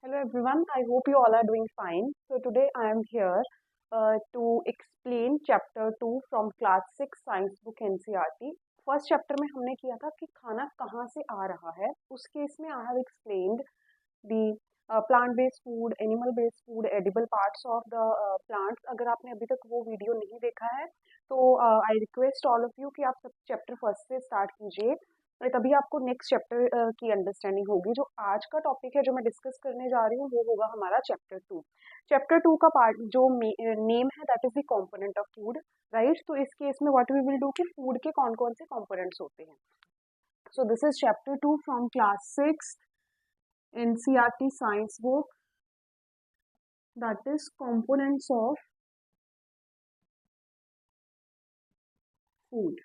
Hello everyone, I hope you all are doing fine. So today I am here to explain chapter 2 from class 6 science book NCERT. First chapter में हमने किया था कि खाना कहाँ से आ रहा है. उस केस में I have explained the plant based food, animal based food, edible parts of the plants. अगर आपने अभी तक वो वीडियो नहीं देखा है तो I request all of you कि आप सब चैप्टर फर्स्ट से स्टार्ट कीजिए, तभी आपको नेक्स्ट चैप्टर की अंडरस्टैंडिंग होगी. जो आज का टॉपिक है जो मैं डिस्कस करने जा रही हूँ वो होगा हमारा चैप्टर 2. चैप्टर 2 का पार्ट जो नेम है that is the component of food, right. तो इस केस में व्हाट वी विल डू कि फूड के कौन कौन से कंपोनेंट्स होते हैं. So this is chapter 2 from class 6 NCERT science book, that is components of food.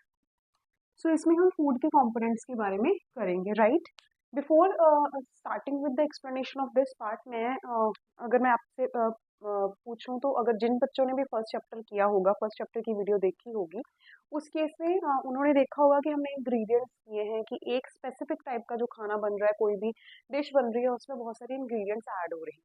सो इसमें हम फूड के कंपोनेंट्स के बारे में करेंगे, right. Before starting with the explanation of this part, अगर मैं आपसे पूछूं तो अगर जिन बच्चों ने भी फर्स्ट चैप्टर किया होगा, फर्स्ट चैप्टर की वीडियो देखी होगी, उस केस में उन्होंने देखा होगा कि हमने इंग्रेडिएंट्स दिए हैं कि एक स्पेसिफिक टाइप का जो खाना बन रहा है, कोई भी डिश बन रही है, उसमें बहुत सारे इंग्रेडिएंट्स ऐड हो रहे हैं.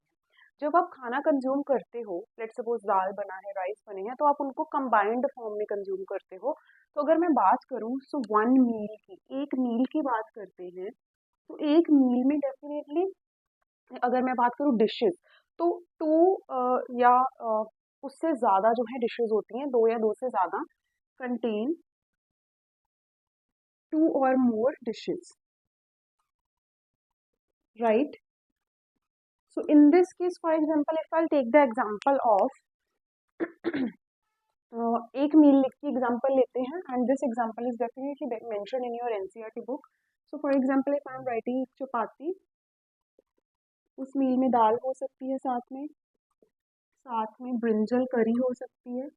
जब आप खाना कंज्यूम करते हो, लेट्स सपोज दाल बना है, राइस बने हैं, तो आप उनको कंबाइंड फॉर्म में कंज्यूम करते हो. तो अगर मैं बात करूं सो वन मील की, एक मील की बात करते हैं, तो एक मील में डेफिनेटली अगर मैं बात करूं डिशेस, तो टू या उससे ज़्यादा जो है डिशेस होती हैं, दो या दो से ज़्यादा, contain two or more dishes, right. So in this case, for example, if I'll take the example of एक मील की एग्जांपल लेते हैं, and this example is definitely mention in your NCERT book. So for example if I am writing chapati, उस meal में दाल हो सकती है, साथ में ब्रिंजल करी हो सकती है.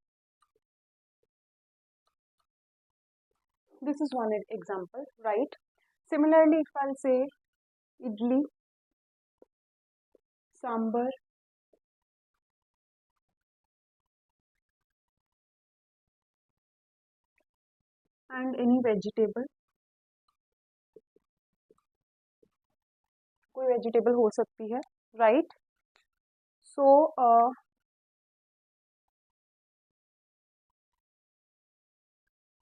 This is one example, right. Similarly if I say idli, sambar, and any vegetable, कोई वेजिटेबल हो सकती है, राइट. सो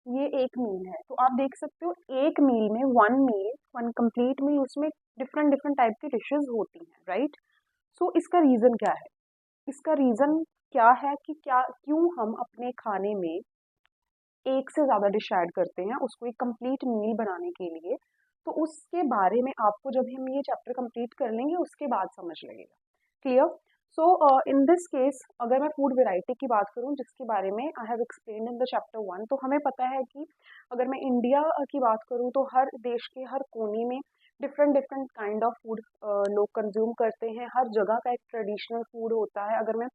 ये एक मील है, तो आप देख सकते हो एक मील में, वन कंप्लीट मील, उसमें डिफरेंट डिफरेंट टाइप की डिशेस होती हैं, राइट. सो इसका रीज़न क्या है, इसका रीज़न क्या है कि क्या क्यों हम अपने खाने में एक से ज़्यादा डिश ऐड करते हैं उसको एक कंप्लीट मील बनाने के लिए. तो उसके बारे में आपको जब हम ये चैप्टर कंप्लीट कर लेंगे उसके बाद समझ लगेगा. Clear. So in this case अगर मैं फूड वेराइटी की बात करूं जिसके बारे में I have explain in the chapter 1, तो हमें पता है कि अगर मैं इंडिया की बात करूं तो हर देश के हर कोने में different different kind of food लोग कंज्यूम करते हैं. हर जगह का एक ट्रेडिशनल फूड होता है. अगर मैं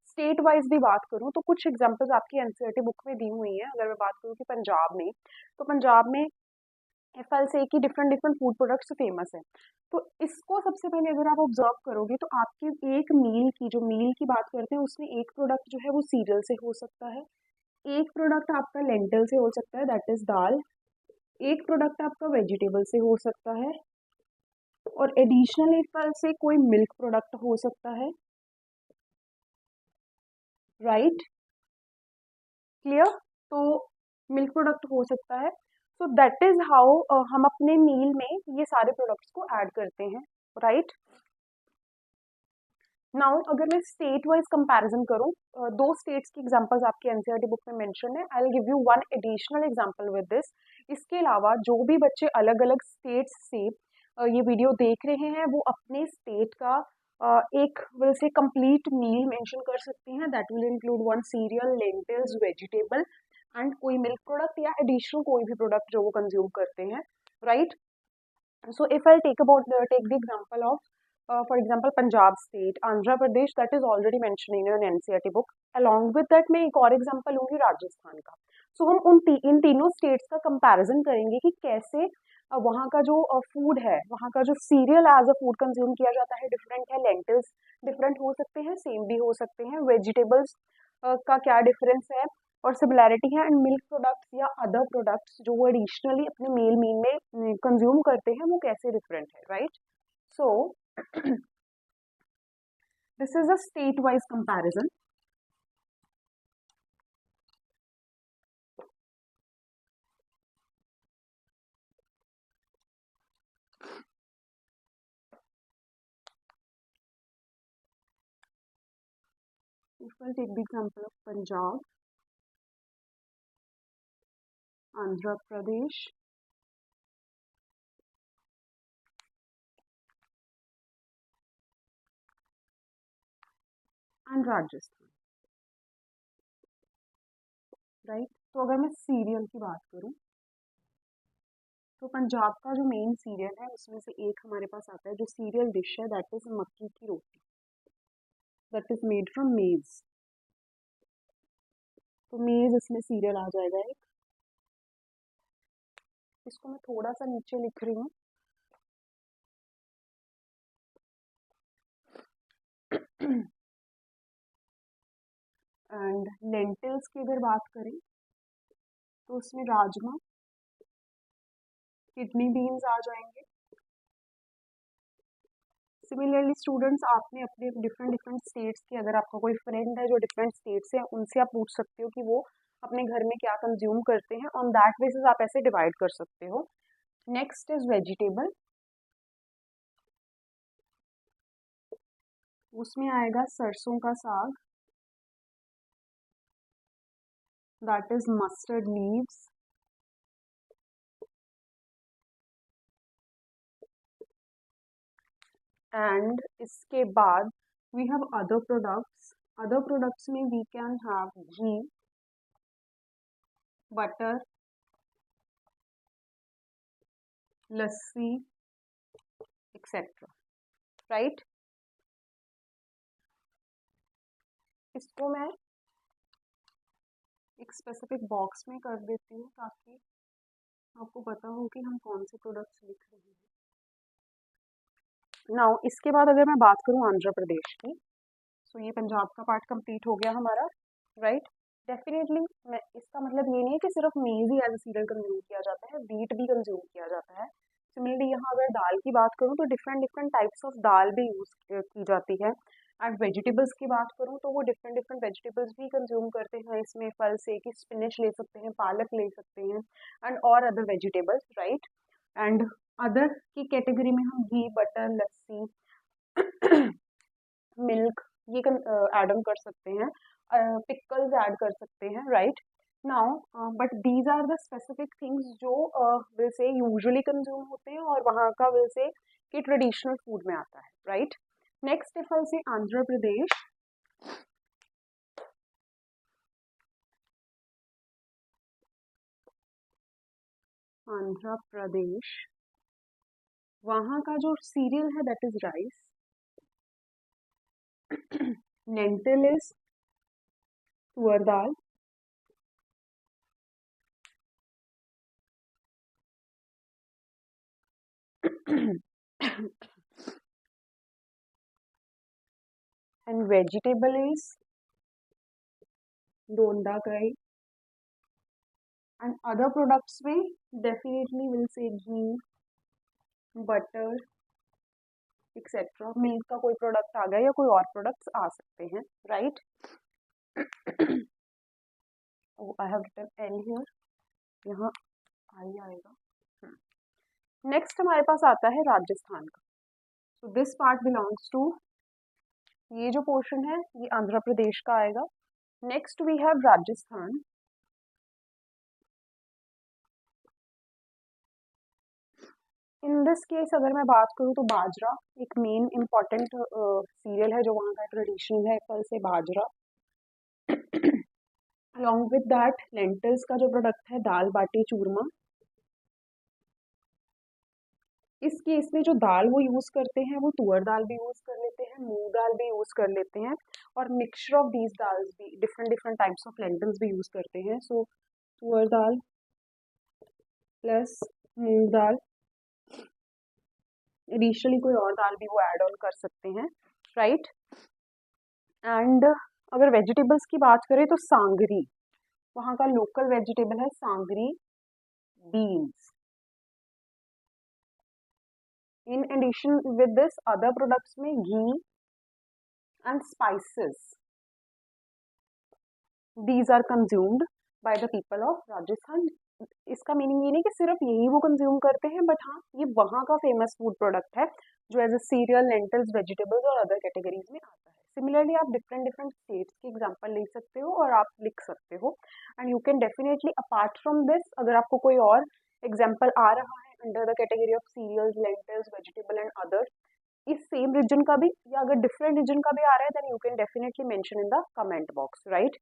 स्टेट वाइज भी बात करूं तो कुछ एग्जांपल्स आपकी एनसीईआरटी बुक में दी हुई हैं. अगर मैं बात करूं कि पंजाब में, तो पंजाब में एफ एल से की different different food products famous है. तो इसको सबसे पहले अगर आप ऑब्जर्व करोगे तो आपकी एक मील की, जो मील की बात करते हैं, उसमें एक प्रोडक्ट जो है वो सीरियल से हो सकता है, एक प्रोडक्ट आपका लेंटल से हो सकता है, दैट इज दाल, एक प्रोडक्ट आपका वेजिटेबल से हो सकता है, और एडिशनल एफ एल से कोई मिल्क प्रोडक्ट हो सकता है, राइट. क्लियर. तो मिल्क प्रोडक्ट हो सकता है. सो दैट इज हाउ हम अपने मील में ये सारे प्रोडक्ट्स को ऐड करते हैं, राइट. नाउ अगर मैं स्टेट वाइज कंपैरिजन करूं, दो स्टेट्स की एग्जांपल्स आपकी एनसीईआरटी बुक में मेंशन है. I will give you one additional example with this. इसके अलावा जो भी बच्चे अलग अलग स्टेट्स से ये वीडियो देख रहे हैं वो अपने स्टेट का एक will say complete meal mention कर सकते हैं. That will include one cereal, lentils, vegetable and कोई मिल्क प्रोडक्ट या एडिशनल कोई भी प्रोडक्ट जो वो कंज्यूम करते हैं, right. So if I take the example of for example Punjab state, Andhra Pradesh, that is already mentioned in an NCERT book. Along with that मैं एक और एग्जांपल लूंगी राजस्थान का. सो हम इन तीनों स्टेट्स का कंपैरिजन करेंगे कि कैसे वहाँ का जो फूड है, वहाँ का जो cereal as a food consume किया जाता है डिफरेंट है, लेंटिल्स डिफरेंट हो सकते हैं, सेम भी हो सकते हैं, वेजिटेबल्स का क्या डिफरेंस है और सिमिलैरिटी है, एंड मिल्क प्रोडक्ट्स या अदर प्रोडक्ट्स जो वो एडिशनली अपने मील में कंज्यूम करते हैं वो कैसे डिफरेंट है, right. So this is a state wise comparison. If I'll take the example of Punjab, Andhra Pradesh, and Rajasthan, right. तो अगर मैं सीरियल की बात करूं तो पंजाब का जो मेन सीरियल है उसमें से एक हमारे पास आता है, जो सीरियल डिश है दैट इज मक्की की रोटी, दैट इज मेड फ्रॉम मेज. तो मेज इसमें सीरियल आ जाएगा एक. इसको मैं थोड़ा सा नीचे लिख रही हूँ. एंड लेंटिल्स की अगर बात करें तो उसमें राजमा, किडनी बीन्स आ जाएंगे. सिमिलरली स्टूडेंट्स, आपने अपने डिफरेंट डिफरेंट स्टेट्स के, अगर आपका कोई फ्रेंड है जो डिफरेंट स्टेट से है, उनसे आप पूछ सकते हो कि वो अपने घर में क्या कंज्यूम करते हैं. ऑन दैट बेसिस आप ऐसे डिवाइड कर सकते हो. Next is vegetable. उसमें आएगा सरसों का साग, that is mustard leaves. And इसके बाद we have other products. Other products में we can have ghee, butter, lassi, etcetera, right. इसको मैं एक स्पेसिफिक बॉक्स में कर देती हूँ ताकि आपको पता हो कि हम कौन से प्रोडक्ट्स लिख रहे हैं. नाउ इसके बाद अगर मैं बात करूँ आंध्र प्रदेश की, सो ये पंजाब का पार्ट कंप्लीट हो गया हमारा, राइट. डेफिनेटली मैं, इसका मतलब ये नहीं है कि सिर्फ मेज ही एज अ सीरियल कंज्यूम किया जाता है, व्हीट भी कंज्यूम किया जाता है. सिमिलरली यहाँ अगर दाल की बात करूँ तो डिफरेंट डिफरेंट टाइप्स ऑफ दाल भी यूज की जाती है. एंड वेजिटेबल्स की बात करूँ तो वो डिफरेंट डिफरेंट वेजिटेबल्स भी कंज्यूम करते हैं. इसमें फल से कि स्पिनच ले सकते हैं, पालक ले सकते हैं, एंड और other vegetables, right. And other की कैटेगरी में हम घी, बटर, लस्सी, मिल्क ये ऐड ऑन कर सकते हैं. पिकल्स ऐड कर सकते हैं, right. Now but these are the specific things जो विल से यूजुअली कंज्यूम होते हैं और वहाँ का विल से कि ट्रेडिशनल फूड में आता है, राइट. नेक्स्ट इफ आई से आंध्र प्रदेश. आंध्र प्रदेश, वहाँ का जो सीरियल है that is rice. Lentil is तुअर दाल. एंड वेजिटेबल इज डोंडा करी. एंड अदर प्रोडक्ट्स में definitely will say ghee, butter, etcetera. Milk का कोई प्रोडक्ट आ गया या कोई और प्रोडक्ट्स आ सकते हैं, right. I have written L here, यहाँ आई आएगा. नेक्स्ट हमारे पास आता है राजस्थान का. So this part belongs to, ये जो पोर्शन है ये आंध्र प्रदेश का आएगा. Next we have Rajasthan. In this case अगर मैं बात करूँ तो बाजरा एक मेन इम्पॉर्टेंट सीरियल है जो वहाँ का ट्रेडिशन है, फल से बाजरा. अलॉन्ग विद दैट लेंटिल्स का जो प्रोडक्ट है दाल बाटी चूरमा. इस केस में जो दाल वो यूज करते हैं वो तुअर दाल भी यूज कर लेते हैं, मूंग दाल भी यूज कर लेते हैं, और मिक्सचर ऑफ दीज दाल्स भी, different different types of lentils भी यूज करते हैं. सो तुअर दाल प्लस मूंग दाल, एडिशनली कोई और दाल भी वो ऐड ऑन कर सकते हैं, राइट. एंड अगर वेजिटेबल्स की बात करें तो सांगरी, वहाँ का लोकल वेजिटेबल है sangri beans. In addition with this other products में ghee, and spices. These are consumed by the people of Rajasthan. इसका मीनिंग ये नहीं कि सिर्फ यही वो कंज्यूम करते हैं, बट हाँ ये वहाँ का फेमस फूड प्रोडक्ट है जो as a cereal, lentils, vegetables और अदर कैटेगरीज में आता है. सिमिलरली आप डिफरेंट डिफरेंट स्टेट्स की एग्जांपल ले सकते हो और आप लिख सकते हो. And you can definitely apart from this, अगर आपको कोई और एग्जाम्पल आ रहा है under the category of cereals, lentils, vegetable and other इस सेम रीजन का भी, या अगर डिफरेंट रीजन का भी आ रहा है, then you can definitely mention in the comment box, right.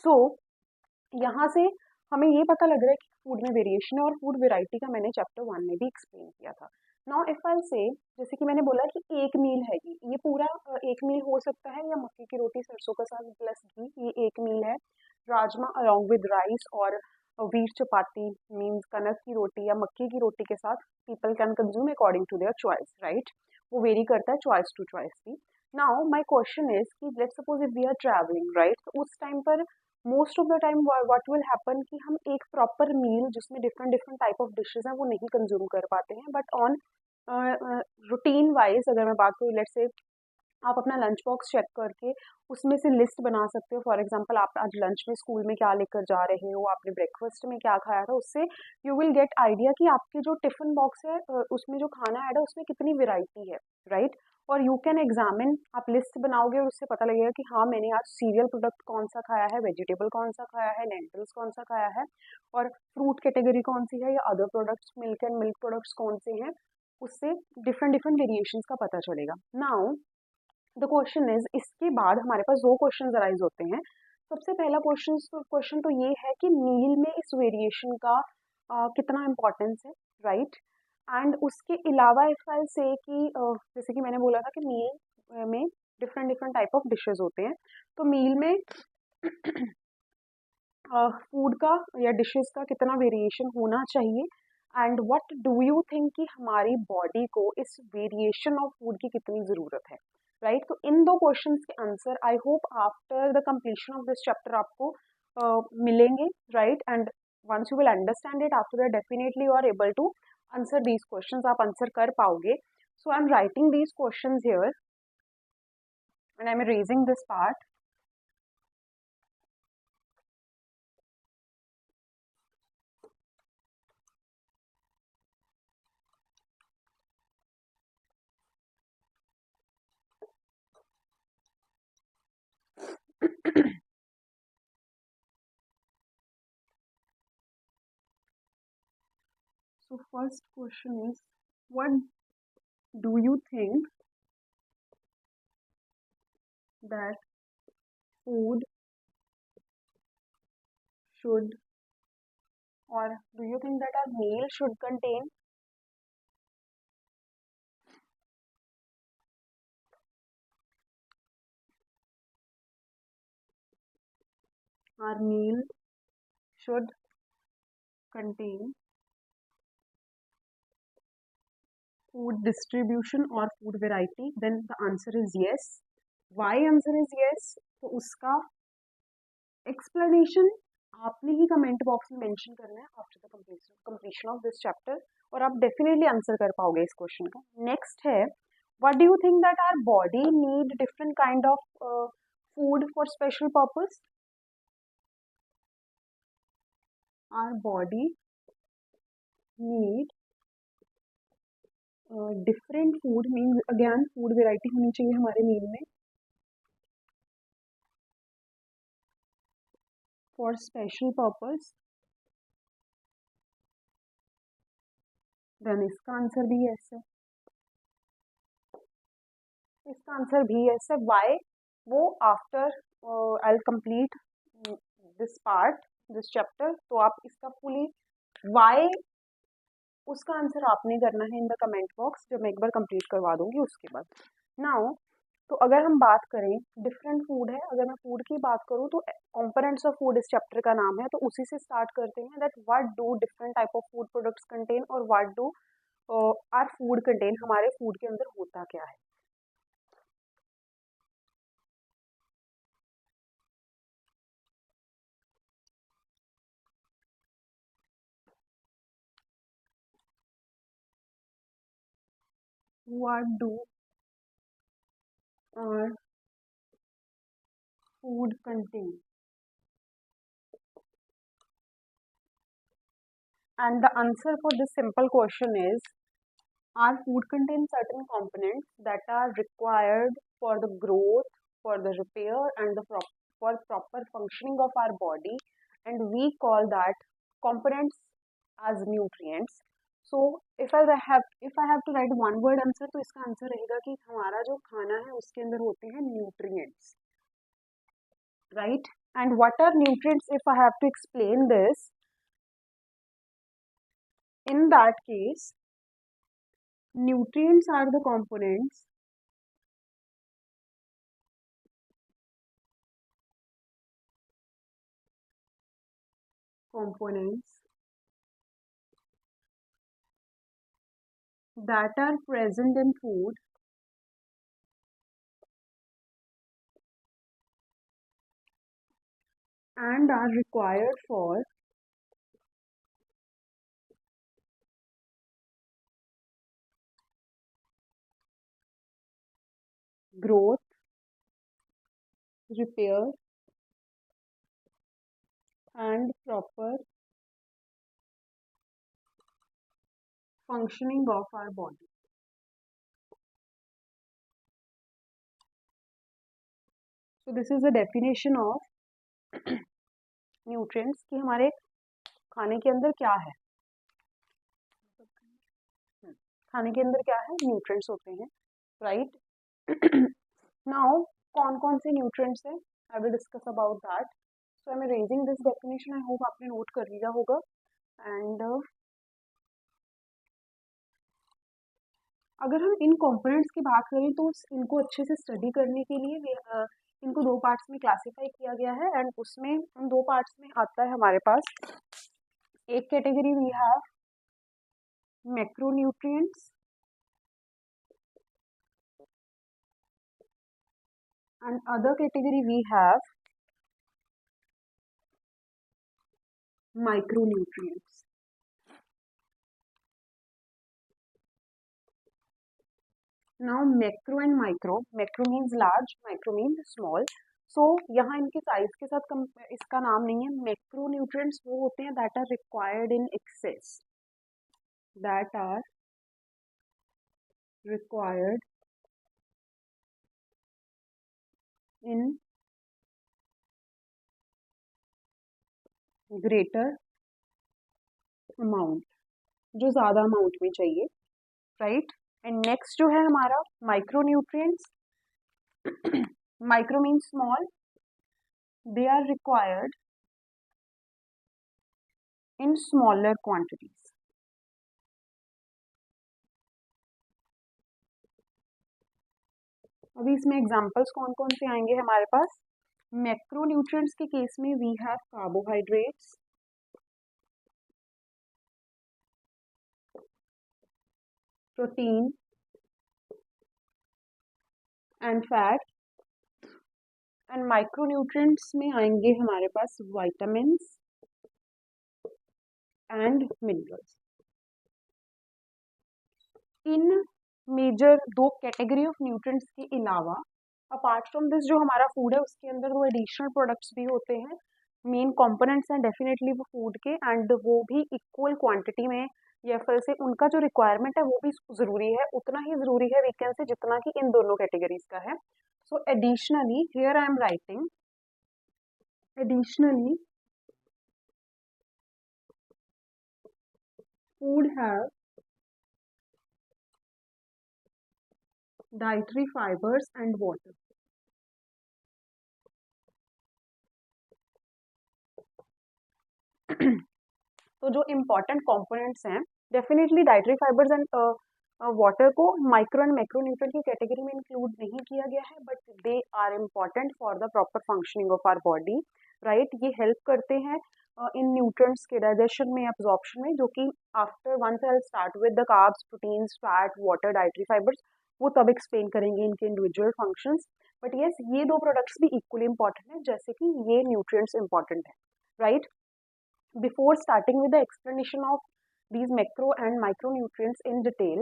So यहाँ से हमें ये पता लग रहा है कि फूड में वेरिएशन है, और फूड वेराइटी का मैंने चैप्टर 1 में भी एक्सप्लेन किया था. नाउ इफ आई से, जैसे कि मैंने बोला कि एक मील है, ये पूरा एक मील हो सकता है, या मक्के की रोटी सरसों का साग प्लस घी, ये एक मील है. राजमा अलॉन्ग विद राइस और व्हीट चपाती मीन्स कनक की रोटी या मक्के की रोटी के साथ people can consume according to their choice, right. वो वेरी करता है चॉइस टू चॉइस भी. नाउ माई क्वेश्चन इज कि let's suppose if we are travelling, right, तो उस टाइम पर most of the time what will happen कि हम एक प्रॉपर मील जिसमें different different type of dishes हैं वो नहीं कंज्यूम कर पाते हैं, बट ऑन रूटीन वाइज अगर मैं बात करूँ, लेट्स से आप अपना लंच बॉक्स चेक करके उसमें से लिस्ट बना सकते हो. फॉर एग्जांपल आप आज लंच में स्कूल में क्या लेकर जा रहे हो, आपने ब्रेकफास्ट में क्या खाया था, उससे यू विल गेट आइडिया कि आपके जो टिफिन बॉक्स है उसमें जो खाना ऐड है उसमें कितनी वेराइटी है, राइट. और यू कैन एग्जामिन, आप लिस्ट बनाओगे और उससे पता लगेगा कि हाँ मैंने आज सीरियल प्रोडक्ट कौन सा खाया है, वेजिटेबल कौन सा खाया है, लेंटल्स कौन सा खाया है, और फ्रूट कैटेगरी कौन सी है, या other products milk and milk products कौन से हैं. उससे डिफरेंट डिफरेंट वेरिएशंस का पता चलेगा. नाउ द क्वेश्चन इज, इसके बाद हमारे पास दो क्वेश्चन अराइज होते हैं. सबसे पहला क्वेश्चन तो ये है कि मील में इस वेरिएशन का कितना इम्पोर्टेंस है, राइट. एंड उसके अलावा इफ आई से कि जैसे कि मैंने बोला था कि मील में different different type of dishes होते हैं, तो मील में फूड का या डिशेस का कितना वेरिएशन होना चाहिए, and what do you think कि हमारी बॉडी को इस वेरिएशन ऑफ फूड की कितनी ज़रूरत है, राइट. तो इन दो क्वेश्चंस के answer I hope after the completion of this chapter आपको मिलेंगे, right. And once you will understand it after that definitely you are able to answer these questions, आप आंसर कर पाओगे. So I am writing these questions here and I am raising this part. So first question is, what do you think that food should, or do you think that our meal should contain? Our meal should contain food distribution or food variety? Then the answer is yes. Why answer is yes? तो उसका explanation आपने ही comment box में mention करना है after the completion of this chapter, और आप definitely answer कर पाओगे इस क्वेश्चन का. नेक्स्ट है, what do you think that our body need different kind of food for special purpose? Our body need different food means again food variety होनी चाहिए हमारे मील में फॉर स्पेशल पर्पस. देन इसका answer भी yes है. इसका answer भी yes है. वाई? वो after I will complete this part, this chapter, तो आप इसका फुली वाई, उसका आंसर आपने करना है इन द कमेंट बॉक्स जब मैं एक बार कंप्लीट करवा दूंगी उसके बाद. नाउ तो अगर हम बात करें, डिफरेंट फूड है, अगर मैं फूड की बात करूँ तो कंपोनेंट्स ऑफ फूड इस चैप्टर का नाम है, तो उसी से स्टार्ट करते हैं. That what do different type of food products contain, और what do are food contain, हमारे फूड के अंदर होता क्या है. What do our food contain, and the answer for this simple question is, our food contains certain components that are required for the growth, for the repair, and for proper functioning of our body, and we call that components as nutrients. So if I have to write one word answer, तो इसका answer रहेगा कि हमारा जो खाना है उसके अंदर होते हैं nutrients, right? And what are nutrients? If I have to explain this, in that case, nutrients are the components that are present in food and are required for growth, repair, and proper functioning of our body. So this is the definition of nutrients कि हमारे खाने के अंदर क्या है. खाने के अंदर क्या है? न्यूट्रिएंट्स होते हैं, राइट? नाउ कौन कौन से न्यूट्रिएंट्स हैं? I will discuss about that. So I am raising this definition. I hope आपने नोट कर लिया होगा. एंड अगर हम इन कंपोनेंट्स की बात करें तो इनको अच्छे से स्टडी करने के लिए इनको दो पार्ट्स में क्लासिफाई किया गया है. एंड उसमें उन दो पार्ट्स में आता है हमारे पास, एक category we have macronutrients and other category we have micronutrients. Now macro and micro, macro means large, micro means small. So यहाँ इनके साइज के साथ इसका नाम नहीं है. मैक्रोन्यूट्रिएंट्स वो होते हैं that are required in excess, that are required in greater amount, जो ज़्यादा अमाउंट में चाहिए, राइट? एंड नेक्स्ट जो है हमारा micronutrients. Micro means small, they are required in smaller quantities. अभी इसमें एग्जांपल्स कौन कौन से आएंगे हमारे पास? मैक्रोन्यूट्रिएंट्स के केस में we have carbohydrates, protein and fat. And micronutrients में आएंगे हमारे पास विटामिन्स एंड मिनरल्स. इन मेजर दो कैटेगरी ऑफ न्यूट्रिएंट्स के अलावा अपार्ट फ्रॉम दिस जो हमारा फूड है उसके अंदर दो एडिशनल प्रोडक्ट्स भी होते हैं. मेन कंपोनेंट्स हैं डेफिनेटली वो फूड के, एंड वो भी इक्वल क्वांटिटी में, या फिर से उनका जो रिक्वायरमेंट है वो भी ज़रूरी है, उतना ही ज़रूरी है वीकेंड से जितना कि इन दोनों कैटेगरीज का है. So additionally here I am writing, additionally food have dietary fibers and water. तो जो इम्पोर्टेंट कंपोनेंट्स हैं, definitely dietary fibers and water को माइक्रो एंड मैक्रोन्यूट्रिएंट की कैटेगरी में इंक्लूड नहीं किया गया है, but they are important for the proper functioning of our body, right? ये हेल्प करते हैं इन न्यूट्रिएंट्स के डाइजेशन में, एब्जॉर्प्शन में, जो कि after once I start with the carbs, proteins, fat, water, dietary fibres, वो तब एक्सप्लेन करेंगे इनके इंडिविजुअल फंक्शंस. बट येस, ये दो प्रोडक्ट्स भी इक्वली इंपॉर्टेंट है जैसे कि ये न्यूट्रिएंट्स इंपॉर्टेंट है, right? Before starting with the explanation of these macro and micronutrients in detail,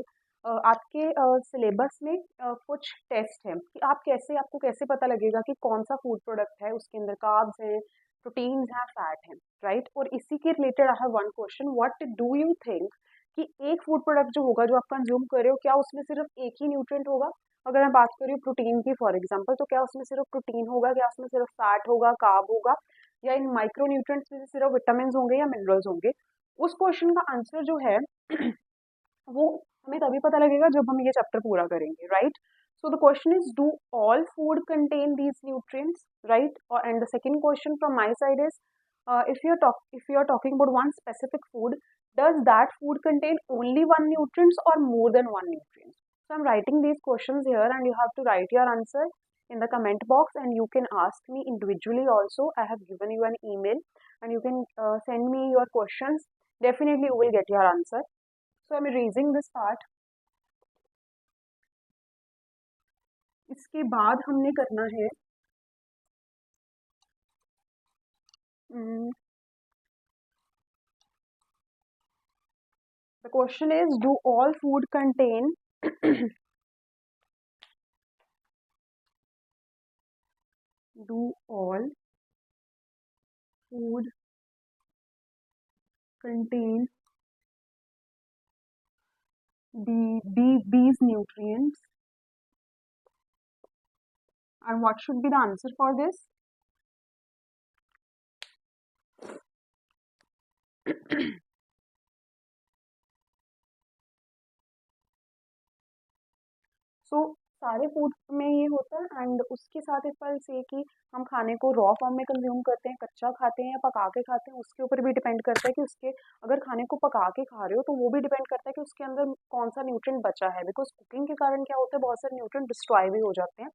आपके सिलेबस में कुछ टेस्ट है कि आपको कैसे पता लगेगा कि कौन सा फूड प्रोडक्ट है, उसके अंदर कार्ब्स हैं, प्रोटीन्स हैं, फैट हैं, राइट। और इसी के related I have one question, what do you think कि एक फूड प्रोडक्ट जो होगा, जो आप कंज्यूम कर रहे हो, क्या उसमें सिर्फ एक ही न्यूट्रिएंट होगा? अगर मैं बात कर रही हूँ प्रोटीन की फॉर एग्जांपल, तो क्या उसमें सिर्फ प्रोटीन होगा, क्या उसमें सिर्फ फैट होगा, कार्ब होगा, या इन माइक्रो न्यूट्रिएंट्स में से सिर्फ विटामिन होंगे या मिनरल्स होंगे? उस क्वेश्चन का आंसर जो है वो हमें तभी पता लगेगा जब हम ये चैप्टर पूरा करेंगे, right. So the question is, do all food contain these nutrients, right? And the second question from my side is, if you are talking about one specific food, does that food contain only one nutrients or more than one nutrient? So I'm writing these questions here and you have to write your answer in the comment box, and you can ask me individually also. I have given you an email and you can send me your questions. Definitely you will get your answer. So I'm erasing this part. इसके बाद हमने करना है the question is, do all food contain do all food contain these nutrients, and what should be the answer for this? सो सारे food में ये होता है, एंड उसके साथ इफ आई से कि हम खाने को रॉ फॉर्म में कंज्यूम करते हैं, कच्चा खाते हैं या पका के खाते हैं, उसके ऊपर भी डिपेंड करता है कि उसके, अगर खाने को पका के खा रहे हो तो वो भी डिपेंड करता है कि उसके अंदर कौन सा न्यूट्रिएंट बचा है, बिकॉज कुकिंग के कारण क्या होता है, बहुत सारे न्यूट्रिएंट डिस्ट्रॉय भी हो जाते हैं।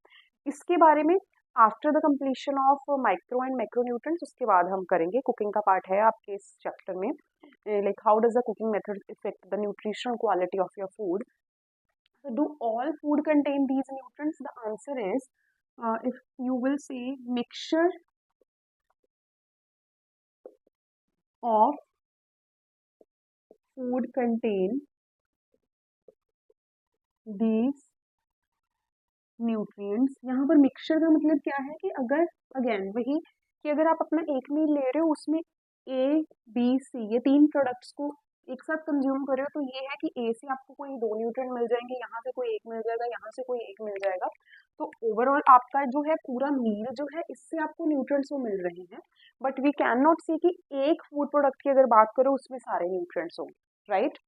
इसके बारे में after the completion of micro and macro nutrients, उसके बाद हम करेंगे। कुकिंग का पार्ट है आपके इस चैप्टर में, like how does the cooking method effect the nutritional quality of your food. So do all food contain these nutrients? The answer is, if you will say mixture of food contain these nutrients, यहाँ पर mixture का मतलब क्या है कि अगर, again वही, कि अगर आप अपना एक मील ले रहे हो, उसमें ए बी सी ये तीन प्रोडक्ट्स को एक साथ कंज्यूम कर रहे हो, तो ये है कि ए से आपको कोई दो न्यूट्रिएंट मिल जाएंगे, यहाँ से कोई एक मिल जाएगा, यहाँ से कोई एक मिल जाएगा। तो ओवरऑल आपका जो है पूरा मील जो है, इससे आपको न्यूट्रिएंट्स वो मिल रहे हैं। बट वी कैन नॉट सी कि एक फूड प्रोडक्ट की अगर बात करो उसमें सारे न्यूट्रिएंट्स होंगे, राइट।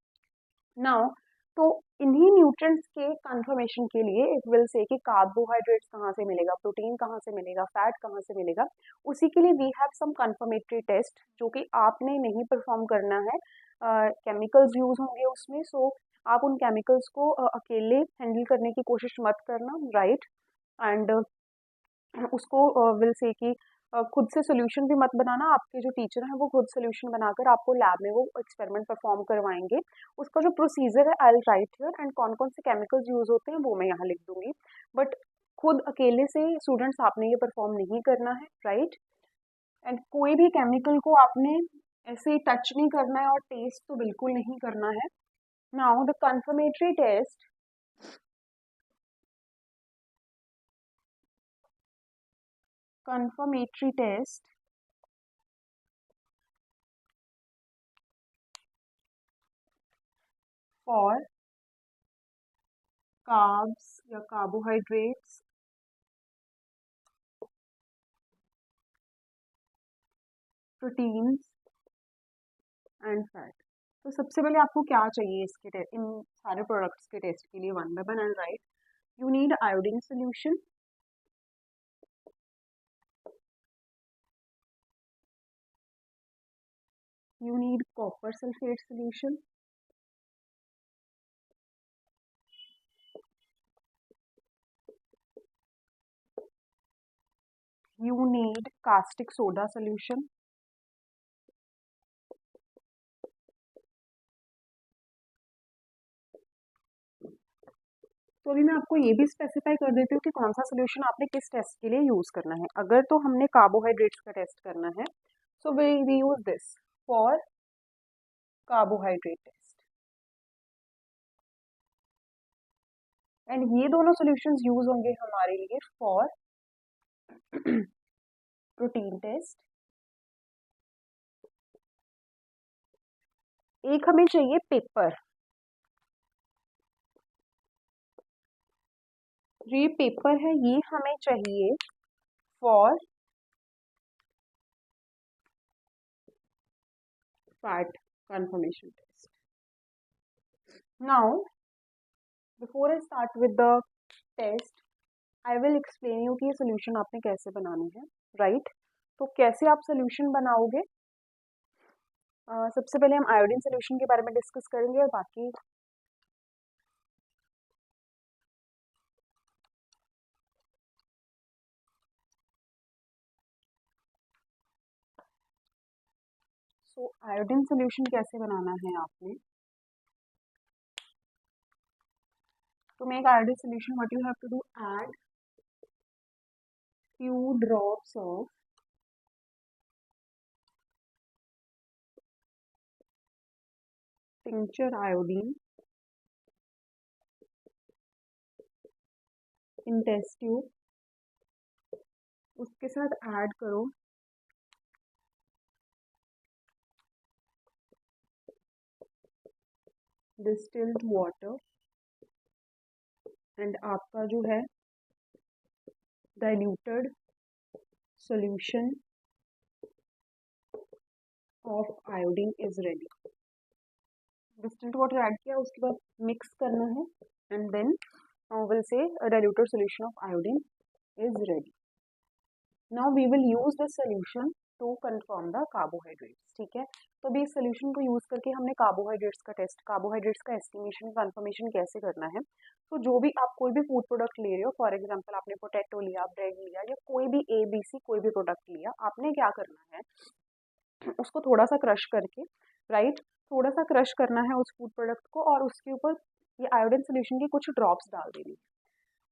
नाउ तो इन्हीं न्यूट्रिएंट्स के कंफर्मेशन के लिए इट विल से कि कार्बोहाइड्रेट्स कहाँ से मिलेगा, प्रोटीन कहाँ से मिलेगा, फैट कहाँ से मिलेगा, उसी के लिए we have some confirmatory test जो कि आपने नहीं परफॉर्म करना है। केमिकल्स यूज होंगे उसमें, सो आप उन केमिकल्स को अकेले हैंडल करने की कोशिश मत करना, राइट। एंड उसको विल से कि खुद से सोल्यूशन भी मत बनाना, आपके जो टीचर हैं वो खुद सोल्यूशन बनाकर आपको लैब में वो एक्सपेरिमेंट परफॉर्म करवाएंगे। उसका जो प्रोसीजर है आई विल राइट हियर, एंड कौन कौन से केमिकल्स यूज होते हैं वो मैं यहाँ लिख दूंगी। बट खुद अकेले से स्टूडेंट्स आपने ये परफॉर्म नहीं करना है, राइट। एंड कोई भी केमिकल को आपने ऐसे टच नहीं करना है और टेस्ट तो बिल्कुल नहीं करना है। Now the confirmatory test, confirmatory test for carbs या carbohydrates, proteins and fat। तो सबसे पहले आपको क्या चाहिए इसके इन सारे प्रोडक्ट्स के टेस्ट के लिए? One by one and right. You need iodine solution, you need copper sulfate solution, you need caustic soda solution, तो अभी मैं आपको ये भी स्पेसिफाई कर देती हूँ कि कौन सा सोल्यूशन आपने किस टेस्ट के लिए यूज करना है। अगर तो हमने कार्बोहाइड्रेट्स का टेस्ट करना है, so we use this for carbohydrate test. And ये दोनों सॉल्यूशंस यूज होंगे हमारे लिए फॉर प्रोटीन टेस्ट। एक हमें चाहिए पेपर, जो ये पेपर है ये हमें चाहिए for fat confirmation test. Now before I start with the test I will explain you कि ये सोल्यूशन आपने कैसे बनानी है, राइट? तो कैसे आप सोल्यूशन बनाओगे, सबसे पहले हम आयोडीन सोल्यूशन के बारे में डिस्कस करेंगे और बाकी आयोडीन सोल्यूशन कैसे बनाना है आपने, to make iodine solution what you have to do, add few drops of tincture iodine in test tube, उसके साथ ऐड करो डिस्टिल्ड वाटर एंड आपका जो है diluted solution of iodine is ready. Distilled water add किया, उसके बाद mix करना है and then will say diluted solution of iodine is ready. Now we will use this solution to confirm the carbohydrates, ठीक है? तो अभी इस सोल्यूशन को यूज करके हमने कार्बोहाइड्रेट्स का टेस्ट, कार्बोहाइड्रेट्स का एस्टिमेशन कंफर्मेशन कैसे करना है। तो जो भी आप कोई भी फूड प्रोडक्ट ले रहे हो, फॉर एग्जांपल आपने पोटैटो लिया, ब्रेड लिया या कोई भी ABC कोई भी प्रोडक्ट लिया, आपने क्या करना है उसको थोड़ा सा क्रश करके, राइट, थोड़ा सा क्रश करना है उस फूड प्रोडक्ट को और उसके ऊपर ये आयोडीन सोल्यूशन की कुछ ड्रॉप्स डाल देनी,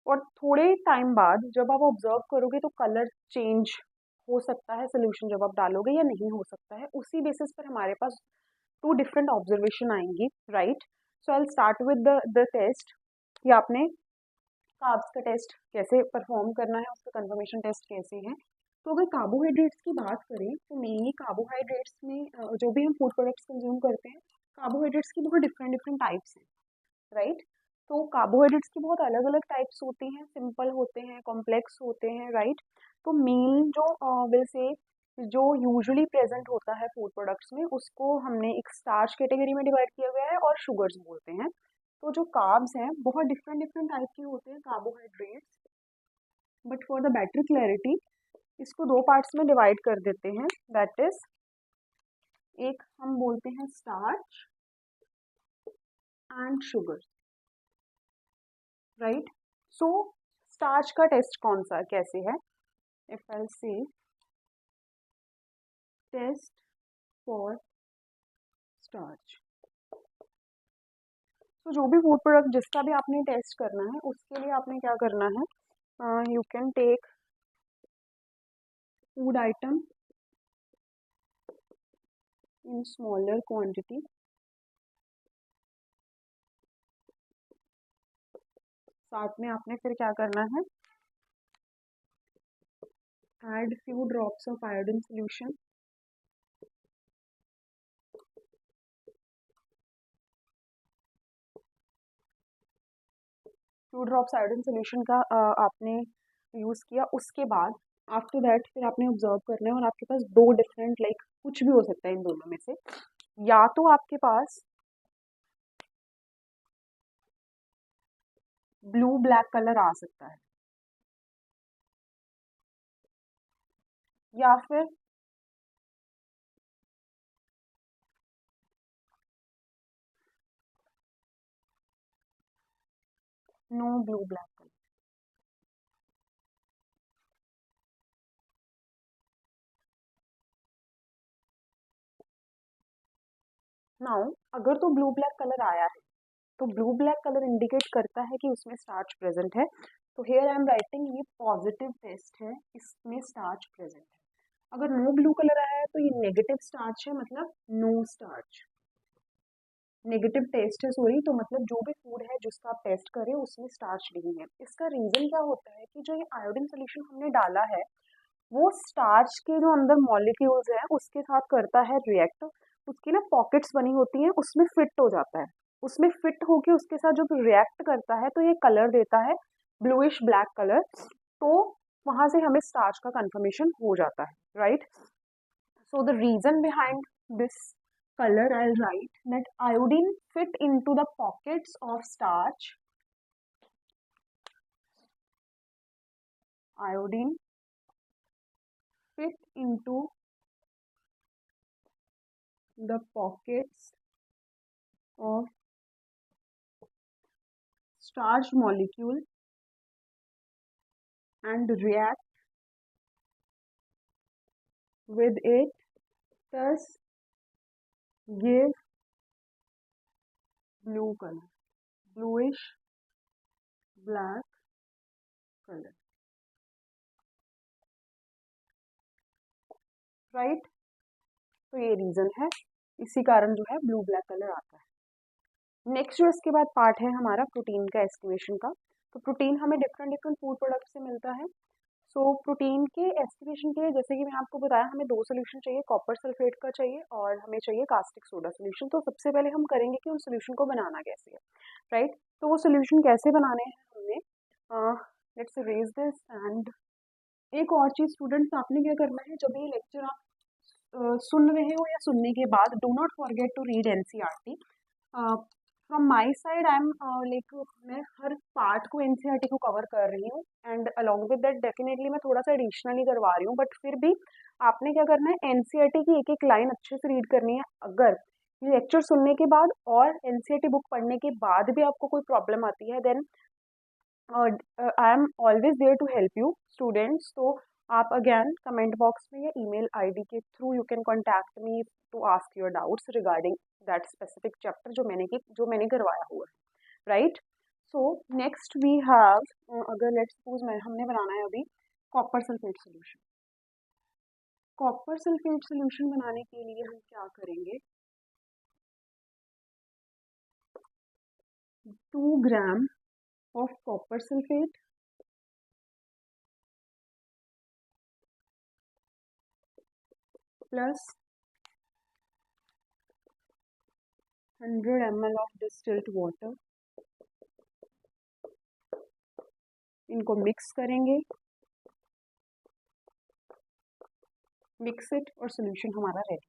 और थोड़े टाइम बाद जब आप ऑब्जर्व करोगे तो कलर चेंज हो सकता है सोल्यूशन जब आप डालोगे या नहीं हो सकता है। उसी बेसिस पर हमारे पास टू डिफरेंट ऑब्जर्वेशन आएंगी, right? So I start with the test कि आपने कार्ब्स का टेस्ट कैसे परफॉर्म करना है, उसका कंफर्मेशन टेस्ट कैसे है। तो अगर कार्बोहाइड्रेट्स की बात करें तो मेनली कार्बोहाइड्रेट्स में जो भी हम फूड प्रोडक्ट्स कंज्यूम करते हैं, कार्बोहाइड्रेट्स की बहुत डिफरेंट डिफरेंट टाइप्स हैं, राइट? तो कार्बोहाइड्रेट्स की बहुत अलग अलग टाइप्स होती हैं, सिंपल होते हैं, कॉम्प्लेक्स होते हैं, राइट? तो मेन जो विल से जो यूजुअली प्रेजेंट होता है फूड प्रोडक्ट्स में, उसको हमने एक स्टार्च कैटेगरी में डिवाइड किया गया है और शुगर्स बोलते हैं। तो जो कार्ब्स हैं बहुत डिफरेंट डिफरेंट टाइप के होते हैं carbohydrates, but for the better clarity इसको दो पार्ट्स में डिवाइड कर देते हैं, दैट इज एक हम बोलते हैं starch and sugar, right? So starch का टेस्ट कौन सा कैसे है, इफ आई से टेस्ट फॉर स्टार्च, तो जो भी फूड प्रोडक्ट जिसका भी आपने टेस्ट करना है उसके लिए आपने क्या करना है, you can take food item in smaller quantity, साथ में आपने फिर क्या करना है, add few drops of iodine solution, few drops iodine solution का आपने यूज़ किया, उसके बाद आफ्टर दैट फिर आपने ऑब्जर्व करना है और आपके पास दो डिफरेंट लाइक कुछ भी हो सकता है इन दोनों में से, या तो आपके पास ब्लू ब्लैक कलर आ सकता है या फिर no blue black colour. Now अगर तो ब्लू ब्लैक कलर आया है तो ब्लू ब्लैक कलर इंडिकेट करता है कि उसमें स्टार्च प्रेजेंट है, तो हेयर आई एम राइटिंग ये पॉजिटिव टेस्ट है, इसमें स्टार्च प्रेजेंट है। अगर नो ब्लू कलर आया है तो ये नेगेटिव स्टार्च है, मतलब नो स्टार्च। नेगेटिव टेस्ट है सॉरी, तो मतलब जो भी फूड है जिसका आप टेस्ट करें उसमें स्टार्च नहीं है। इसका रीज़न क्या होता है कि जो ये आयोडीन सोल्यूशन हमने डाला है वो स्टार्च के जो अंदर मॉलिक्यूल्स हैं उसके साथ करता है रिएक्ट, उसकी ना पॉकेट्स बनी होती हैं उसमें फिट हो जाता है, उसमें फिट होके उसके साथ जब रिएक्ट करता है तो ये कलर देता है ब्लूइश ब्लैक कलर, तो वहां से हमें स्टार्च का कंफर्मेशन हो जाता है, right. So the reason behind this color, I'll write that iodine fit into the pockets of starch. Iodine fit into the pockets of starch molecule and react with it, thus give blue color, bluish black color, right। तो ये reason है, इसी कारण जो है blue black colour आता है। Next जो इसके बाद पार्ट है हमारा प्रोटीन का एस्टिमेशन का। तो प्रोटीन हमें डिफरेंट डिफरेंट फूड प्रोडक्ट से मिलता है। सो प्रोटीन के एस्टिमेशन के लिए जैसे कि मैं आपको बताया हमें दो सोल्यूशन चाहिए, कॉपर सल्फेट का चाहिए और हमें चाहिए कास्टिक सोडा सोल्यूशन। तो सबसे पहले हम करेंगे कि उस सोल्यूशन को बनाना कैसे है, राइट। तो वो सोल्यूशन कैसे बनाने हैं हमें, लेट्स रेज दिस एंड एक और चीज़ स्टूडेंट्स आपने क्या करना है जब ये लेक्चर आप सुन रहे हो या सुनने के बाद do not forget to read NCERT. From my side I am like मैं हर पार्ट को एनसीईआरटी को कवर कर रही हूँ and along with that definitely मैं थोड़ा सा एडिशनली करवा रही हूँ, बट फिर भी आपने क्या करना है एनसीईआरटी की एक एक लाइन अच्छे से रीड करनी है। अगर लेक्चर सुनने के बाद और एनसीईआरटी बुक पढ़ने के बाद भी आपको कोई प्रॉब्लम आती है then I am always there to help you students. तो आप अगेन कमेंट बॉक्स में या ईमेल आईडी के through you can contact me to ask your doubts regarding that specific chapter जो मैंने करवाया हुआ है, right. So next we have, अगर लेट्स सपोज मैं हमने बनाना है अभी copper sulphate solution. Copper sulphate solution बनाने के लिए हम क्या करेंगे, 2 gram of copper sulphate plus 100 ml of distilled water, इनको मिक्स करेंगे, मिक्स इट और सोल्यूशन हमारा रेडी।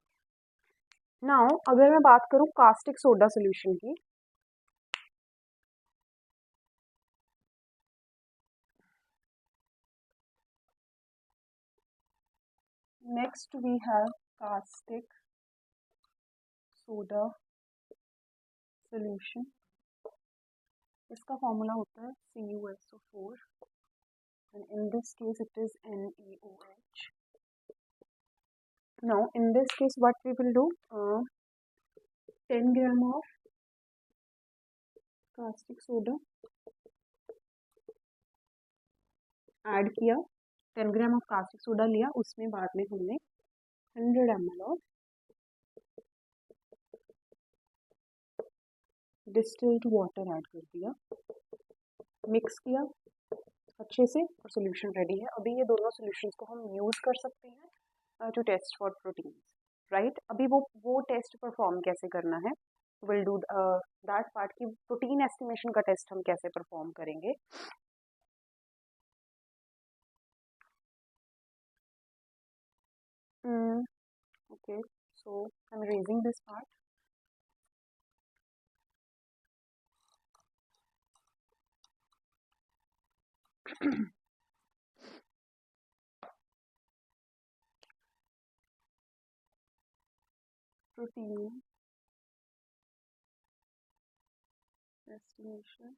नाउ अगर मैं बात करूं कास्टिक सोडा सोल्यूशन की, next we have caustic soda solution. इसका फॉर्मूला होता है CuSO4 and in this case it is NaOH. Now in this case what we will do, 10 gram of caustic soda add किया, 10 gram of caustic soda लिया, उसमें बाद में हमने 100 ml of distilled water add कर दिया, मिक्स किया अच्छे से और सोल्यूशन रेडी है। अभी ये दोनों सोल्यूशंस को हम यूज़ कर सकते हैं to test for proteins, right. अभी वो टेस्ट परफॉर्म कैसे करना है, विल डू दैट पार्ट की प्रोटीन एस्टिमेशन का टेस्ट हम कैसे परफॉर्म करेंगे। Okay, so I am raising this part. Protein estimation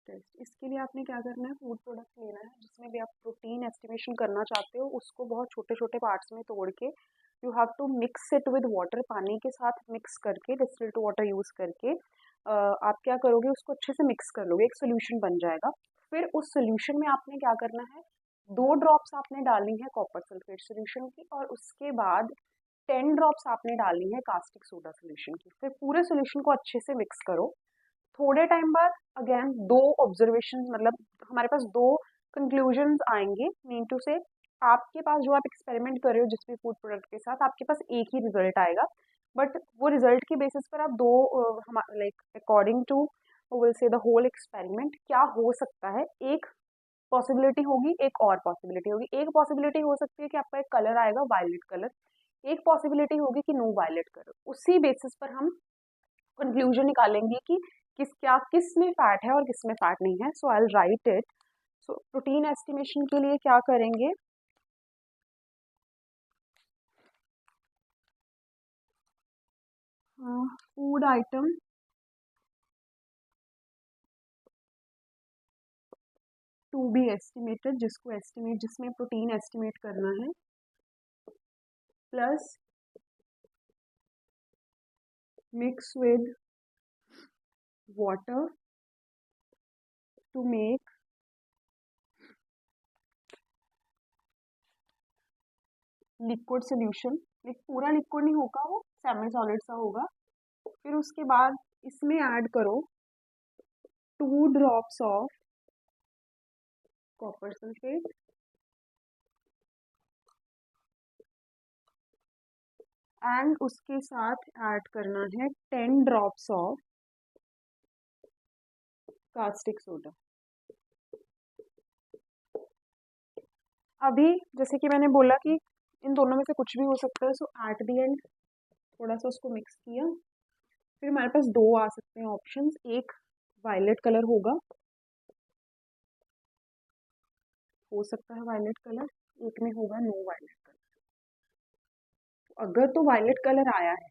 test, इसके लिए आपने क्या करना है, फूड प्रोडक्ट लेना है जिसमें भी आप प्रोटीन एस्टिमेशन करना चाहते हो, उसको बहुत छोटे छोटे पार्ट्स में तोड़ के you have to mix it with water, पानी के साथ मिक्स करके डिस्टिल्ड वाटर यूज़ करके आप क्या करोगे उसको अच्छे से मिक्स कर लोगे, एक सोल्यूशन बन जाएगा। फिर उस सोल्यूशन में आपने क्या करना है, 2 ड्रॉप्स आपने डालनी है कॉपर सल्फेट सोल्यूशन की और उसके बाद 10 ड्रॉप्स आपने डालनी है कास्टिक सोडा सोल्यूशन की। फिर पूरे सोल्यूशन को अच्छे से मिक्स करो। थोड़े टाइम बाद अगेन दो ऑब्जर्वेशन, मतलब हमारे पास दो कंक्लूजन्स आएंगे। मीन टू से आपके पास जो आप एक्सपेरिमेंट कर रहे हो जिस भी फूड प्रोडक्ट के साथ, आपके पास एक ही रिजल्ट आएगा, बट वो रिजल्ट के बेसिस पर आप दो like according to will say the whole experiment क्या हो सकता है। एक पॉसिबिलिटी होगी, एक और पॉसिबिलिटी होगी। एक पॉसिबिलिटी हो सकती है कि आपका एक कलर आएगा वायलेट कलर, एक पॉसिबिलिटी होगी कि नो वायलेट कलर। उसी बेसिस पर हम कंक्लूजन निकालेंगे कि किस में फैट है और किस में फैट नहीं है। So I will write it. So protein estimation के लिए क्या करेंगे, food item to be estimated, जिसको एस्टिमेट जिसमें प्रोटीन एस्टिमेट करना है, plus mix with water to make liquid solution. पूरा लिक्विड नहीं होगा, वो सेमी सॉलिड सा होगा। फिर उसके बाद इसमें ऐड करो 2 drops of copper sulphate and उसके साथ ऐड करना है 10 ड्रॉप्स ऑफ कास्टिक सोडा। अभी जैसे कि मैंने बोला कि इन दोनों में से कुछ भी हो सकता है, सो एट द एंड थोड़ा सा उसको मिक्स किया। फिर हमारे पास दो आ सकते हैं ऑप्शंस, एक वायलेट कलर होगा, हो सकता है वायलेट कलर, एक में होगा नो वायलेट कलर। अगर तो वायलेट कलर आया है,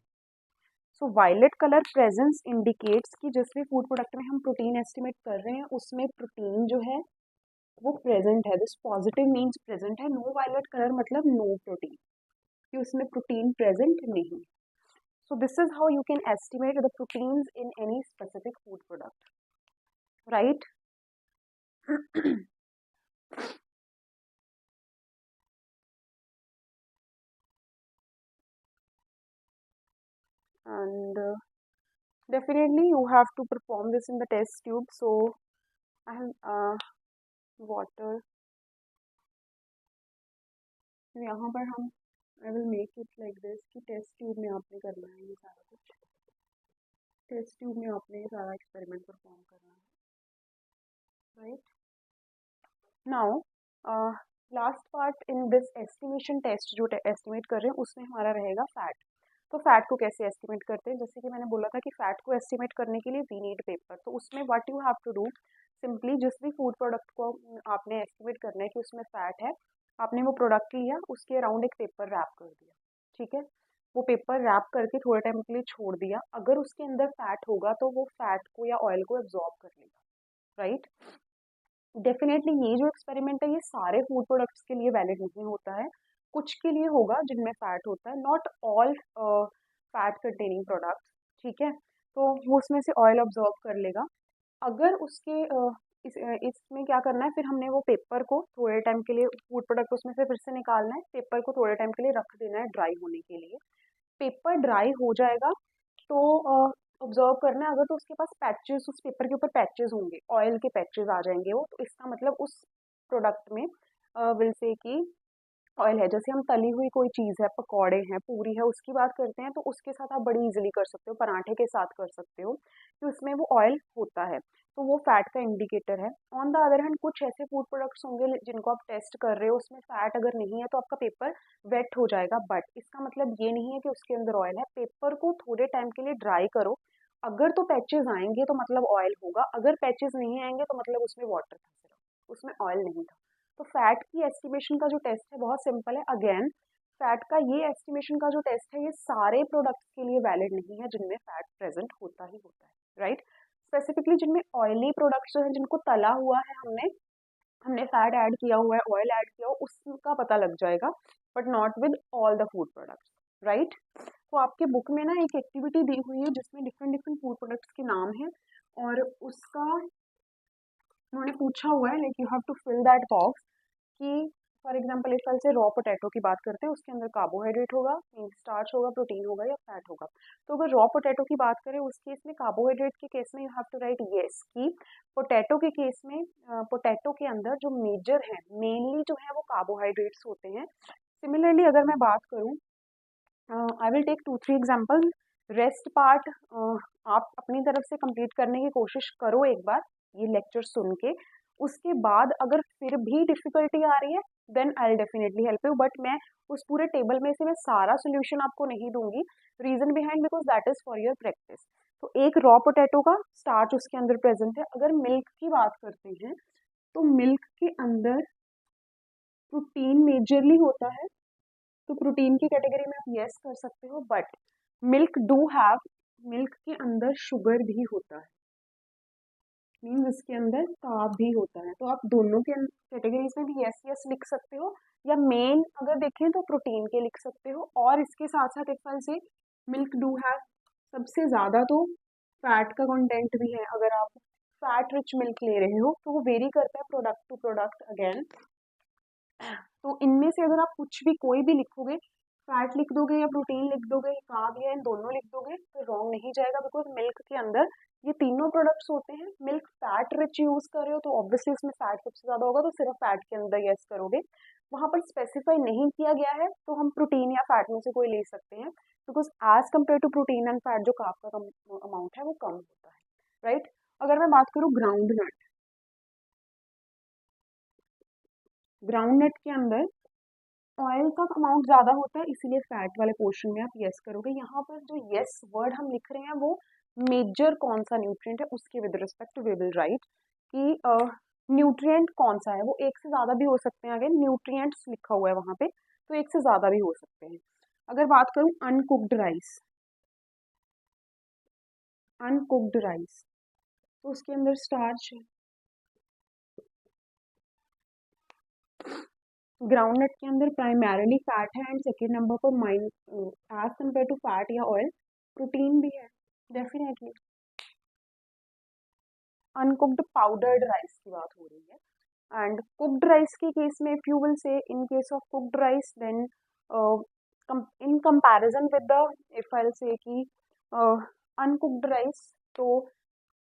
सो वायलेट कलर प्रेजेंस इंडिकेट्स कि जिस भी फूड प्रोडक्ट में हम प्रोटीन एस्टिमेट कर रहे हैं उसमें प्रोटीन जो है वो प्रेजेंट है। दिस पॉजिटिव मीन्स प्रेजेंट है। नो वायलेट कलर मतलब नो प्रोटीन, कि उसमें प्रोटीन प्रेजेंट नहीं। So this is how you can estimate the proteins in any specific food product, right. and definitely you have to perform this in the test tube. So I have water, यहाँ पर हम I will make it like this कि test tube में आपने करना है ये सारा कुछ, टेस्ट ट्यूब में आपने ये सारा एक्सपेरिमेंट परफॉर्म करना है, right. Now last part in this estimation test, जो एस्टिमेट कर रहे हैं उसमें हमारा रहेगा फैट। तो फैट को कैसे एस्टिमेट करते हैं, जैसे कि मैंने बोला था कि फैट को एस्टिमेट करने के लिए वी नीड पेपर। तो उसमें what you have to do, simply जिस भी फूड प्रोडक्ट को आपने एस्टिमेट करना है कि उसमें फैट है, आपने वो प्रोडक्ट लिया, उसके अराउंड एक पेपर रैप कर दिया, ठीक है। वो पेपर रैप करके थोड़े टाइम के लिए छोड़ दिया। अगर उसके अंदर फैट होगा तो वो फैट को या ऑयल को एब्जॉर्ब कर लेगा, राइट। डेफिनेटली ये जो एक्सपेरिमेंट है ये सारे फूड प्रोडक्ट्स के लिए वैलिड नहीं होता है, कुछ के लिए होगा जिनमें फैट होता है, not all fat containing products, ठीक है। तो वो उसमें से ऑयल ऑब्जॉर्व कर लेगा। अगर उसके इसमें क्या करना है, फिर हमने वो पेपर को थोड़े टाइम के लिए, फूड प्रोडक्ट उसमें से फिर से निकालना है, पेपर को थोड़े टाइम के लिए रख देना है ड्राई होने के लिए। पेपर ड्राई हो जाएगा तो ऑब्जर्व करना है, अगर तो उसके पास पैचेस, उस पेपर के ऊपर पैचेस होंगे, ऑयल के पैचेस आ जाएंगे वो, तो इसका मतलब उस प्रोडक्ट में विल से कि ऑयल है। जैसे हम तली हुई कोई चीज़ है, पकौड़े हैं, पूरी है, उसकी बात करते हैं, तो उसके साथ आप बड़ी इजीली कर सकते हो, पराठे के साथ कर सकते हो कि उसमें वो ऑयल होता है, तो वो फैट का इंडिकेटर है। ऑन द अदर हैंड कुछ ऐसे फूड प्रोडक्ट्स होंगे जिनको आप टेस्ट कर रहे हो, उसमें फैट अगर नहीं है तो आपका पेपर वेट हो जाएगा, बट इसका मतलब ये नहीं है कि उसके अंदर ऑयल है। पेपर को थोड़े टाइम के लिए ड्राई करो, अगर तो पैचेस आएंगे तो मतलब ऑयल होगा, अगर पैचेस नहीं आएंगे तो मतलब उसमें वाटर था सिर्फ, उसमें ऑयल नहीं था। तो फैट की एस्टिमेशन का जो टेस्ट है बहुत सिंपल है। अगेन फैट का ये एस्टिमेशन का जो टेस्ट है ये सारे प्रोडक्ट्स के लिए वैलिड नहीं है जिनमें फैट प्रेजेंट होता ही होता है, राइट। स्पेसिफिकली जिनमें ऑयली प्रोडक्ट्स जो है, जिनको तला हुआ है, हमने हमने फैट ऐड किया हुआ है, ऑयल ऐड किया हुआ, उसका पता लग जाएगा, but not with all the food products, right. तो आपके बुक में ना एक एक्टिविटी दी हुई है जिसमें डिफरेंट डिफरेंट फूड प्रोडक्ट्स के नाम है, और उसका उन्होंने पूछा हुआ है like you have to fill that box कि for example if say raw potato की बात करते हैं, उसके अंदर कार्बोहाइड्रेट होगा, स्टार्च होगा, प्रोटीन होगा या फैट होगा। तो अगर रॉ पोटैटो की बात करें उस केस में कार्बोहाइड्रेट के केस में you have to write yes कि पोटैटो के केस में पोटैटो के अंदर जो मेजर है मेनली जो है वो कार्बोहाइड्रेट्स होते हैं। सिमिलरली अगर मैं बात करूँ, I will take 2-3 example. Rest part आप अपनी तरफ से कंप्लीट करने की कोशिश करो एक बार ये लेक्चर सुन के। उसके बाद अगर फिर भी डिफिकल्टी आ रही है then I will definitely help you, but मैं उस पूरे टेबल में से मैं सारा सोल्यूशन आपको नहीं दूंगी। Reason behind because that is for your practice. तो एक रॉ पोटैटो का स्टार्च उसके अंदर प्रेजेंट है। अगर मिल्क की बात करते हैं तो मिल्क के अंदर प्रोटीन मेजरली होता है, तो प्रोटीन की कैटेगरी में आप यस कर सकते हो, but milk do have, milk के अंदर शुगर भी होता है, मीन्स इसके अंदर कार्ब भी होता है। तो आप दोनों के कैटेगरीज में भी यस यस लिख सकते हो, या मेन अगर देखें तो प्रोटीन के लिख सकते हो। और इसके साथ साथ एक से मिल्क डू हैव सबसे ज़्यादा तो फैट का कंटेंट भी है। अगर आप फैट रिच मिल्क ले रहे हो तो वो वेरी करता है प्रोडक्ट टू प्रोडक्ट अगेन। तो इनमें से अगर आप कुछ भी कोई भी लिखोगे, फैट लिख दोगे या प्रोटीन लिख दोगे, कार्ब या इन दोनों लिख दोगे तो रॉन्ग नहीं जाएगा, बिकॉज मिल्क के अंदर ये तीनों प्रोडक्ट्स होते हैं। मिल्क फैट रिच यूज कर रहे हो तो ऑब्वियसली उसमें फैट सबसे ज्यादा होगा, तो सिर्फ फैट के अंदर यस करोगे। वहां पर स्पेसिफाई नहीं किया गया है तो हम प्रोटीन या फैट में से कोई ले सकते हैं, because as compare to protein and fat जो कार्ब का अमाउंट है वो कम होता है, राइट। अगर मैं बात करूँ ग्राउंड नट, ग्राउंड नट के अंदर ऑयल का अमाउंट ज़्यादा होता है, इसीलिए फैट वाले पोर्शन में आप यस करोगे। यहाँ पर जो यस वर्ड हम लिख रहे हैं वो मेजर कौन सा न्यूट्रिएंट है उसके with respect we will write कि न्यूट्रिएंट कौन सा है। वो एक से ज़्यादा भी हो सकते हैं, अगर न्यूट्रिएंट्स लिखा हुआ है वहाँ पे तो एक से ज़्यादा भी हो सकते हैं। अगर बात करूँ अनकुक्ड राइस, अनकुक्ड राइस तो उसके अंदर स्टार्च है। ग्राउंडनट के अंदर प्राइमरीली फैट है एंड सेकेंड नंबर पर माइन एज कम्पेयर टू फैट या ऑयल प्रोटीन भी है डेफिनेटली। अनकुक्ड पाउडर्ड राइस की बात हो रही है, एंड कुक्ड राइस के केस में if you will say in case of cooked rice then in comparison with the if I say कि अनकुक्ड राइस तो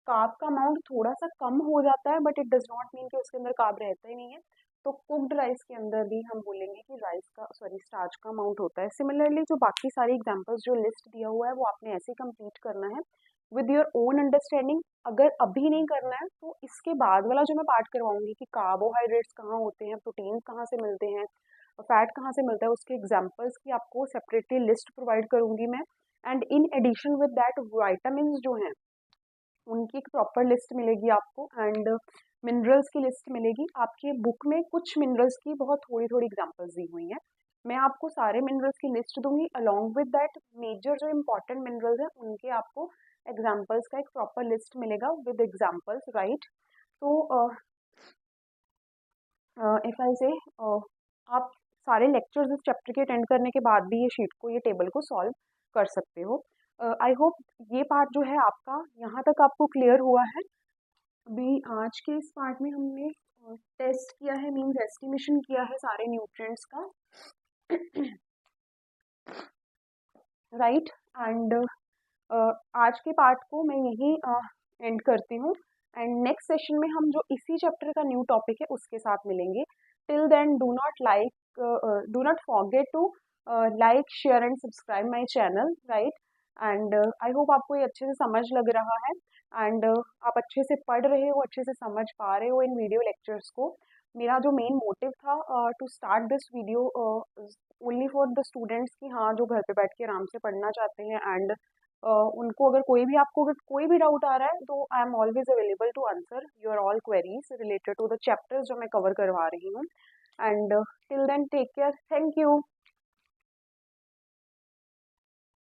कार्ब का अमाउंट थोड़ा सा कम हो जाता है, but it does not mean कि उसके अंदर कार्ब रहता ही नहीं है। तो कुक्ड राइस के अंदर भी हम बोलेंगे कि राइस का स्टार्च का अमाउंट होता है। सिमिलरली जो बाकी सारी एग्जांपल्स जो लिस्ट दिया हुआ है वो आपने ऐसे कंप्लीट करना है विद योर ओन अंडरस्टैंडिंग। अगर अभी नहीं करना है तो इसके बाद वाला जो मैं पार्ट करवाऊंगी कि कार्बोहाइड्रेट्स कहाँ होते हैं, प्रोटीन कहाँ से मिलते हैं, फैट कहाँ से मिलता है, उसके एग्जाम्पल्स की आपको सेपरेटली लिस्ट प्रोवाइड करूंगी मैं। And in addition with that vitamin जो हैं उनकी एक प्रॉपर लिस्ट मिलेगी आपको, एंड मिनरल्स की लिस्ट मिलेगी। आपके बुक में कुछ मिनरल्स की बहुत थोड़ी थोड़ी एग्जांपल्स दी हुई हैं, मैं आपको सारे मिनरल्स की लिस्ट दूंगी। अलॉन्ग विद दैट मेजर जो इम्पोर्टेंट मिनरल्स हैं उनके आपको एग्जांपल्स का एक प्रॉपर लिस्ट मिलेगा विद एग्जांपल्स, राइट। तो इफ आई से आप सारे लेक्चर्स इस चैप्टर के अटेंड करने के बाद भी ये शीट को, ये टेबल को सॉल्व कर सकते हो। आई होप ये पार्ट जो है आपका यहाँ तक आपको क्लियर हुआ है। अभी आज के इस पार्ट में हमने टेस्ट किया है, मीन्स एस्टिमेशन किया है सारे न्यूट्रिएंट्स का, राइट। एंड आज के पार्ट को मैं यही एंड करती हूँ, एंड नेक्स्ट सेशन में हम जो इसी चैप्टर का न्यू टॉपिक है उसके साथ मिलेंगे। Till then do not forget to like share and subscribe my channel, right. And I hope आपको ये अच्छे से समझ लग रहा है, एंड आप अच्छे से पढ़ रहे हो, अच्छे से समझ पा रहे हो इन वीडियो लेक्चर्स को। मेरा जो मेन मोटिव था to start this video only for the students की, हाँ जो घर पे बैठ के आराम से पढ़ना चाहते हैं, एंड उनको अगर कोई भी आपको अगर कोई भी डाउट आ रहा है तो I am always available to answer your all queries related to the chapters जो मैं कवर करवा रही हूँ। And till then take care, thank you.